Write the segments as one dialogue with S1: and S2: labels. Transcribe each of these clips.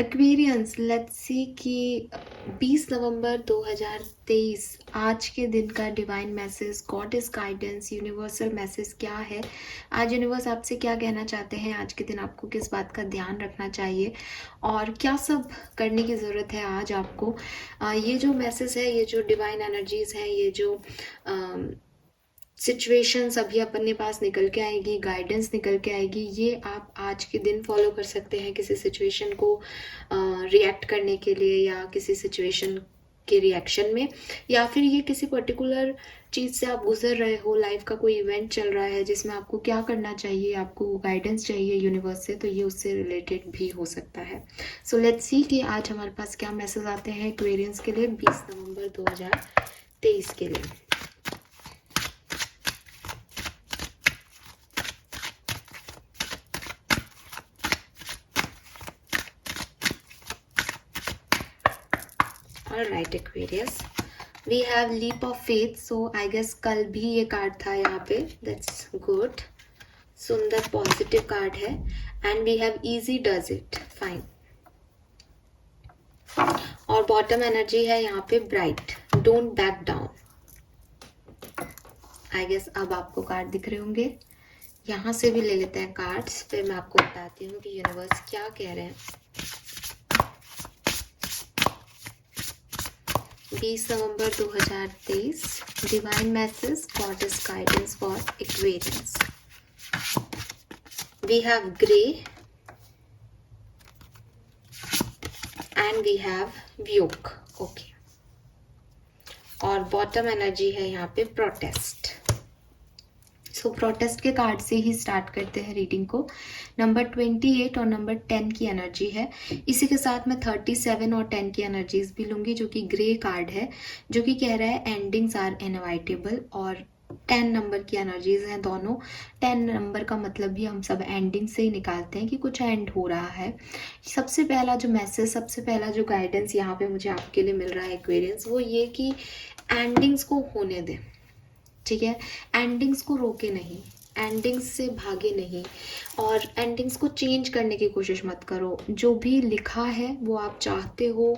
S1: Aquarians, let's see कि 20 नवंबर 2023 आज के दिन का divine message, goddess guidance, universal message क्या है। आज यूनिवर्स आपसे क्या कहना चाहते हैं, आज के दिन आपको किस बात का ध्यान रखना चाहिए और क्या सब करने की ज़रूरत है आज आपको। ये जो मैसेज है, ये जो डिवाइन एनर्जीज है, ये जो सिचुएशंस अभी अपने पास निकल के आएगी, गाइडेंस निकल के आएगी, ये आप आज के दिन फॉलो कर सकते हैं किसी सिचुएशन को रिएक्ट करने के लिए या किसी सिचुएशन के रिएक्शन में, या फिर ये किसी पर्टिकुलर चीज़ से आप गुजर रहे हो, लाइफ का कोई इवेंट चल रहा है जिसमें आपको क्या करना चाहिए, आपको गाइडेंस चाहिए यूनिवर्स से, तो ये उससे रिलेटेड भी हो सकता है। सो लेट्स सी कि आज हमारे पास क्या मैसेज आते हैं एक्वेरियंस के लिए 20 नवंबर 2023 के लिए। Alright Aquarius, we have leap of faith, so I guess कल भी ये कार्ड था यहाँ पे, that's good, सुंदर पॉजिटिव कार्ड है। and we have easy does it, fine। और बॉटम एनर्जी है यहाँ पे bright, don't back down. I guess अब आपको कार्ड दिख रहे होंगे, यहाँ से भी ले लेते हैं कार्ड्स, फिर मैं आपको बताती हूँ कि यूनिवर्स क्या कह रहे हैं। 20 नवंबर 2023 divine message, goddess guidance for Aquarians. We have grey and we have woke, okay. और बॉटम एनर्जी है यहाँ पे प्रोटेस्ट। सो प्रोटेस्ट के कार्ड से ही स्टार्ट करते हैं रीडिंग को। नंबर 28 और नंबर 10 की एनर्जी है, इसी के साथ मैं 37 और 10 की एनर्जीज भी लूंगी, जो कि ग्रे कार्ड है, जो कि कह रहा है एंडिंग्स आर इनएविटेबल। और 10 नंबर की एनर्जीज हैं दोनों। 10 नंबर का मतलब भी हम सब एंडिंग से ही निकालते हैं कि कुछ एंड हो रहा है। सबसे पहला जो मैसेज, सबसे पहला जो गाइडेंस यहाँ पे मुझे आपके लिए मिल रहा है एक्वेरियंस, वो ये कि एंडिंग्स को होने दें, ठीक है। एंडिंग्स को रोके नहीं, एंडिंग्स से भागे नहीं, और एंडिंग्स को चेंज करने की कोशिश मत करो। जो भी लिखा है वो आप चाहते हो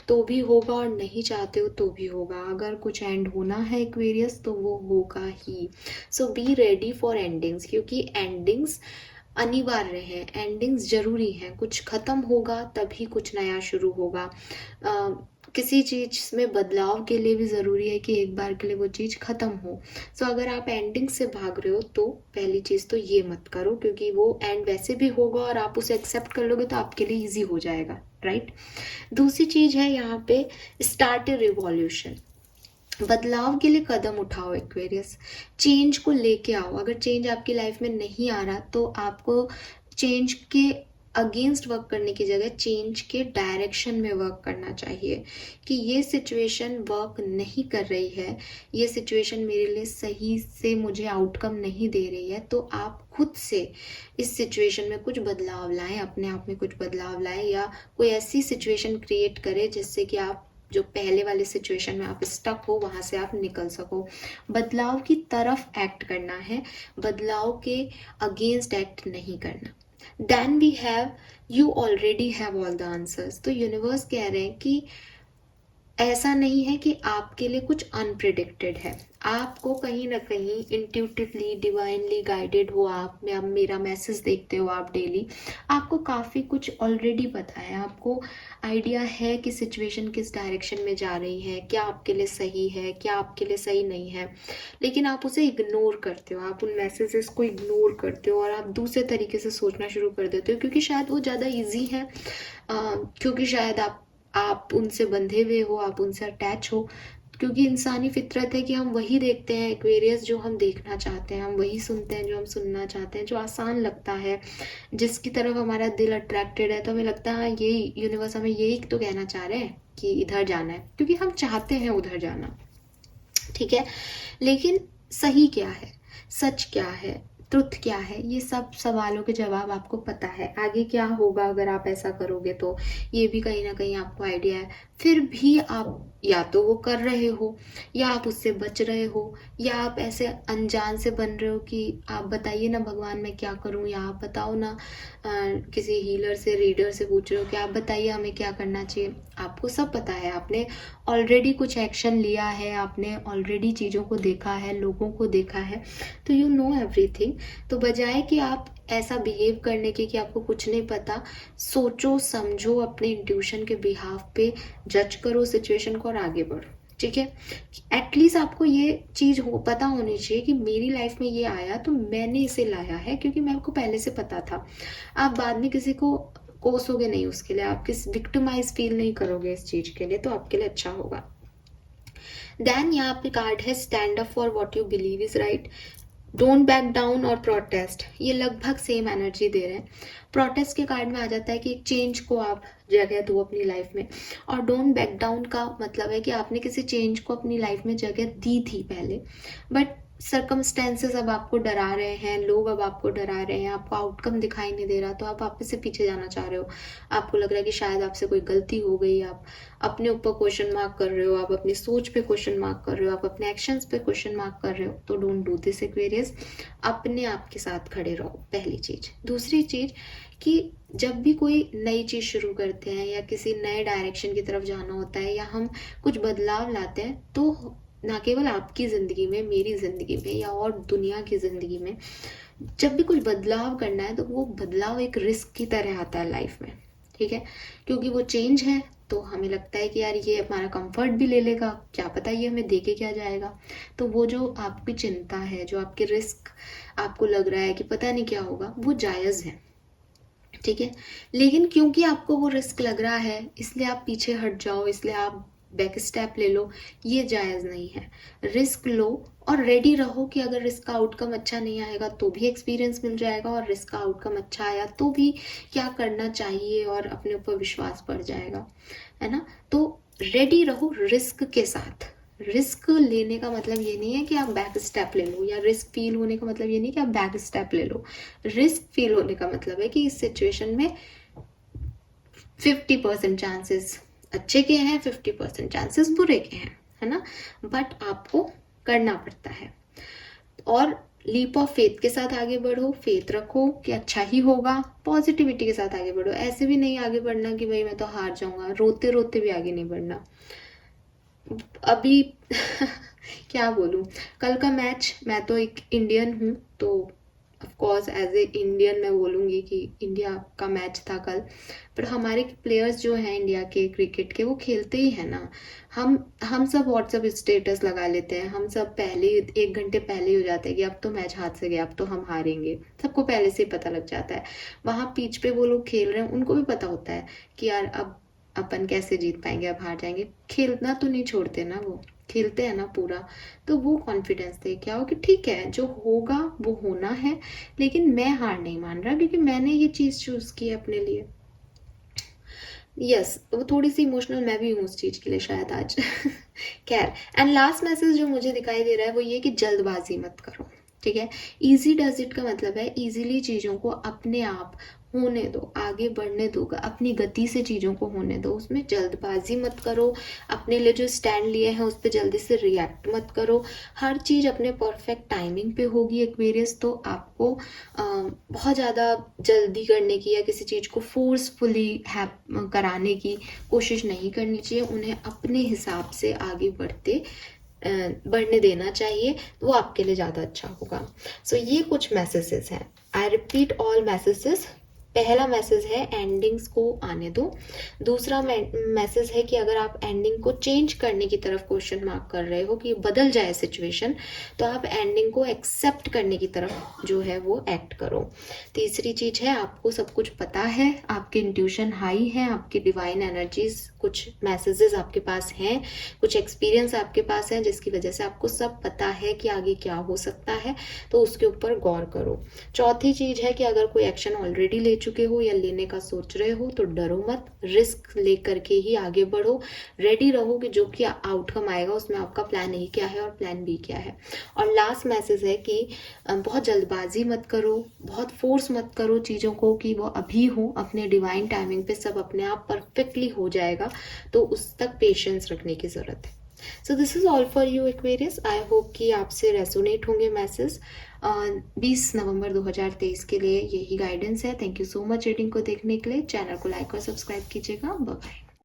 S1: तो भी होगा और नहीं चाहते हो तो भी होगा। अगर कुछ एंड होना है एक्वेरियस तो वो होगा ही। सो बी रेडी फॉर एंडिंग्स, क्योंकि एंडिंग्स अनिवार्य हैं, एंडिंग्स जरूरी हैं। कुछ खत्म होगा तभी कुछ नया शुरू होगा। किसी चीज़ में बदलाव के लिए भी ज़रूरी है कि एक बार के लिए वो चीज़ ख़त्म हो। सो अगर आप एंडिंग से भाग रहे हो तो पहली चीज़ तो ये मत करो, क्योंकि वो एंड वैसे भी होगा और आप उसे एक्सेप्ट कर लोगे तो आपके लिए ईजी हो जाएगा, राइट। दूसरी चीज़ है यहाँ पे स्टार्ट ए रिवॉल्यूशन, बदलाव के लिए कदम उठाओ एक्वेरियस, चेंज को लेके आओ। अगर चेंज आपकी लाइफ में नहीं आ रहा तो आपको चेंज के अगेंस्ट वर्क करने की जगह चेंज के डायरेक्शन में वर्क करना चाहिए कि ये सिचुएशन वर्क नहीं कर रही है, ये सिचुएशन मेरे लिए सही से मुझे आउटकम नहीं दे रही है, तो आप खुद से इस सिचुएशन में कुछ बदलाव लाएं, अपने आप में कुछ बदलाव लाएं, या कोई ऐसी सिचुएशन क्रिएट करें जिससे कि आप जो पहले वाले सिचुएशन में आप स्टक हो वहाँ से आप निकल सको। बदलाव की तरफ एक्ट करना है, बदलाव के अगेंस्ट एक्ट नहीं करना। Then we have you already have all the answers। तो यूनिवर्स कह रहे हैं कि ऐसा नहीं है कि आपके लिए कुछ अनप्रिडिक्टेड है। आपको कहीं ना कहीं इंट्यूटिवली डिवाइनली गाइडेड हो आप मेरा मैसेज देखते हो आप डेली, आपको काफ़ी कुछ ऑलरेडी पता है, आपको आइडिया है कि सिचुएशन किस डायरेक्शन में जा रही है, क्या आपके लिए सही है, क्या आपके लिए सही नहीं है, लेकिन आप उसे इग्नोर करते हो, आप उन मैसेजेस को इग्नोर करते हो और आप दूसरे तरीके से सोचना शुरू कर देते हो, क्योंकि शायद वो ज़्यादा ईजी है, क्योंकि शायद आप उनसे बंधे हुए हो, आप उनसे अटैच हो। क्योंकि इंसानी फितरत है कि हम वही देखते हैं एक्वेरियस जो हम देखना चाहते हैं, हम वही सुनते हैं जो हम सुनना चाहते हैं, जो आसान लगता है, जिसकी तरफ हमारा दिल अट्रैक्टेड है, तो हमें लगता है यही यूनिवर्स हमें यही तो कहना चाह रहे हैं कि इधर जाना है, क्योंकि हम चाहते हैं उधर जाना, ठीक है। लेकिन सही क्या है, सच क्या है, ट्रुथ क्या है, ये सब सवालों के जवाब आपको पता है। आगे क्या होगा अगर आप ऐसा करोगे, तो ये भी कहीं ना कहीं आपको आइडिया है। फिर भी आप या तो वो कर रहे हो, या आप उससे बच रहे हो, या आप ऐसे अनजान से बन रहे हो कि आप बताइए ना भगवान मैं क्या करूं, या आप बताओ ना किसी हीलर से, रीडर से पूछ रहे हो कि आप बताइए हमें क्या करना चाहिए। आपको सब पता है, आपने ऑलरेडी कुछ एक्शन लिया है, आपने ऑलरेडी चीज़ों को देखा है, लोगों को देखा है, तो यू नो एवरीथिंग। तो बजाय कि आप ऐसा बिहेव करने के कि आपको कुछ नहीं पता, सोचो समझो, अपने इंट्यूशन के बिहाफ पे जज करो सिचुएशन को और आगे बढ़ो। ठीक है, एटलीस्ट आपको ये चीज पता होनी चाहिए कि मेरी लाइफ में ये आया तो मैंने इसे लाया है, क्योंकि मेरे को पहले से पता था। आप बाद में किसी को कोसोगे नहीं उसके लिए, आप किस विक्टिमाइज फील नहीं करोगे इस चीज के लिए, तो आपके लिए अच्छा होगा। देन यहाँ पे कार्ड है stand up for what you believe is right, don't back down और प्रोटेस्ट। ये लगभग सेम एनर्जी दे रहे हैं। प्रोटेस्ट के कार्ड में आ जाता है कि एक चेंज को आप जगह दो अपनी लाइफ में, और डोंट बैक डाउन का मतलब है कि आपने किसी चेंज को अपनी लाइफ में जगह दी थी पहले, बट सर्कमस्टेंसेस अब आपको डरा रहे हैं, लोग अब आपको डरा रहे हैं, आपको आउटकम दिखाई नहीं दे रहा, तो आप वापस से पीछे जाना चाह रहे हो। आपको लग रहा है कि शायद आपसे कोई गलती हो गई, आप अपने ऊपर क्वेश्चन मार्क कर रहे हो, आप अपनी सोच पे क्वेश्चन मार्क कर रहे हो, आप अपने एक्शंस पे क्वेश्चन मार्क कर रहे हो। तो डोंट डू दिस एक्वेरियस, अपने आप के साथ खड़े रहो, पहली चीज। दूसरी चीज कि जब भी कोई नई चीज शुरू करते हैं या किसी नए डायरेक्शन की तरफ जाना होता है, या हम कुछ बदलाव लाते हैं, तो ना केवल आपकी जिंदगी में, मेरी जिंदगी में, या और दुनिया की जिंदगी में, जब भी कुछ बदलाव करना है तो वो बदलाव एक रिस्क की तरह आता है लाइफ में। ठीक है, क्योंकि वो चेंज है, तो हमें लगता है कि यार ये हमारा कंफर्ट भी ले लेगा, क्या पता ये हमें देके क्या जाएगा। तो वो जो आपकी चिंता है, जो आपके रिस्क आपको लग रहा है कि पता नहीं क्या होगा, वो जायज है। ठीक है, लेकिन क्योंकि आपको वो रिस्क लग रहा है, इसलिए आप पीछे हट जाओ, इसलिए आप बैक स्टेप ले लो, ये जायज नहीं है। रिस्क लो और रेडी रहो कि अगर रिस्क का आउटकम अच्छा नहीं आएगा तो भी एक्सपीरियंस मिल जाएगा, और रिस्क का आउटकम अच्छा आया तो भी क्या करना चाहिए और अपने ऊपर विश्वास बढ़ जाएगा, है ना। तो रेडी रहो रिस्क के साथ। रिस्क लेने का मतलब ये नहीं है कि आप बैक स्टेप ले लो, या रिस्क फील होने का मतलब ये नहीं कि आप बैक स्टेप ले लो। रिस्क फील होने का मतलब है कि इस सिचुएशन में 50% चांसेस अच्छे के हैं, 50% चांसेस बुरे के हैं, है ना, बट आपको करना पड़ता है। और लीप ऑफ फेथ के साथ आगे बढ़ो, फेथ रखो कि अच्छा ही होगा, पॉजिटिविटी के साथ आगे बढ़ो। ऐसे भी नहीं आगे बढ़ना कि भाई मैं तो हार जाऊंगा, रोते रोते भी आगे नहीं बढ़ना। अभी क्या बोलूं, कल का मैच, मैं तो एक इंडियन हूँ, तो of course as a Indian मैं बोलूँगी कि इंडिया का मैच था कल, पर हमारे प्लेयर्स जो हैं इंडिया के क्रिकेट के, वो खेलते ही हैं ना। हम सब व्हाट्सएप स्टेटस लगा लेते हैं, हम सब पहले 1 घंटे पहले ही हो जाते हैं कि अब तो मैच हाथ से गया, अब तो हम हारेंगे, सबको पहले से ही पता लग जाता है। वहाँ पिच पे वो लोग खेल रहे हैं, उनको भी पता होता है कि यार अब अपन कैसे जीत पाएंगे, अब हार जाएंगे। खेलना तो नहीं छोड़ते ना, वो खेलते हैं ना पूरा। तो वो कॉन्फिडेंस थे क्या हो कि ठीक है जो होगा वो होना है, लेकिन मैं हार नहीं मान रहा, क्योंकि मैंने ये चीज चूज की है अपने लिए। यस, वो थोड़ी सी इमोशनल मैं भी हूँ उस चीज के लिए शायद आज। खैर, एंड लास्ट मैसेज जो मुझे दिखाई दे रहा है वो ये कि जल्दबाजी मत करो। ठीक है, इजी डज इट का मतलब है इजीली चीजों को अपने आप होने दो, आगे बढ़ने दो, अपनी गति से चीजों को होने दो, उसमें जल्दबाजी मत करो। अपने लिए जो स्टैंड लिए हैं उस पर जल्दी से रिएक्ट मत करो। हर चीज अपने परफेक्ट टाइमिंग पे होगी एक्वेरियस। तो आपको बहुत ज़्यादा जल्दी करने की या किसी चीज़ को फोर्सफुली कराने की कोशिश नहीं करनी चाहिए। उन्हें अपने हिसाब से आगे बढ़ने देना चाहिए, तो वो आपके लिए ज़्यादा अच्छा होगा। सो ये कुछ मैसेजेस हैं। I repeat all messages. पहला मैसेज है एंडिंग्स को आने दो। दूसरा मैसेज है कि अगर आप एंडिंग को चेंज करने की तरफ क्वेश्चन मार्क कर रहे हो कि बदल जाए सिचुएशन, तो आप एंडिंग को एक्सेप्ट करने की तरफ जो है वो एक्ट करो। तीसरी चीज है आपको सब कुछ पता है, आपके इंट्यूशन हाई है, आपकी डिवाइन एनर्जीज, कुछ मैसेजेस आपके पास हैं, कुछ एक्सपीरियंस आपके पास है जिसकी वजह से आपको सब पता है कि आगे क्या हो सकता है, तो उसके ऊपर गौर करो। चौथी चीज है कि अगर कोई एक्शन ऑलरेडी ले चुके हो या लेने का सोच रहे हो तो डरो मत, रिस्क लेकर के ही आगे बढ़ो, रेडी रहो कि जो कि आउटकम आएगा उसमें आपका प्लान ए क्या है और प्लान बी क्या है। और लास्ट मैसेज है कि बहुत जल्दबाजी मत करो, बहुत फोर्स मत करो चीज़ों को कि वो अभी हो, अपने डिवाइन टाइमिंग पे सब अपने आप परफेक्टली हो जाएगा, तो उस तक पेशेंस रखने की ज़रूरत है। So this is all for you Aquarius. I hope कि आपसे रेसोनेट होंगे मैसेज। 20 नवंबर 2023 के लिए यही गाइडेंस है। Thank you so much reading को देखने के लिए। चैनल को लाइक और सब्सक्राइब कीजिएगा। Bye bye.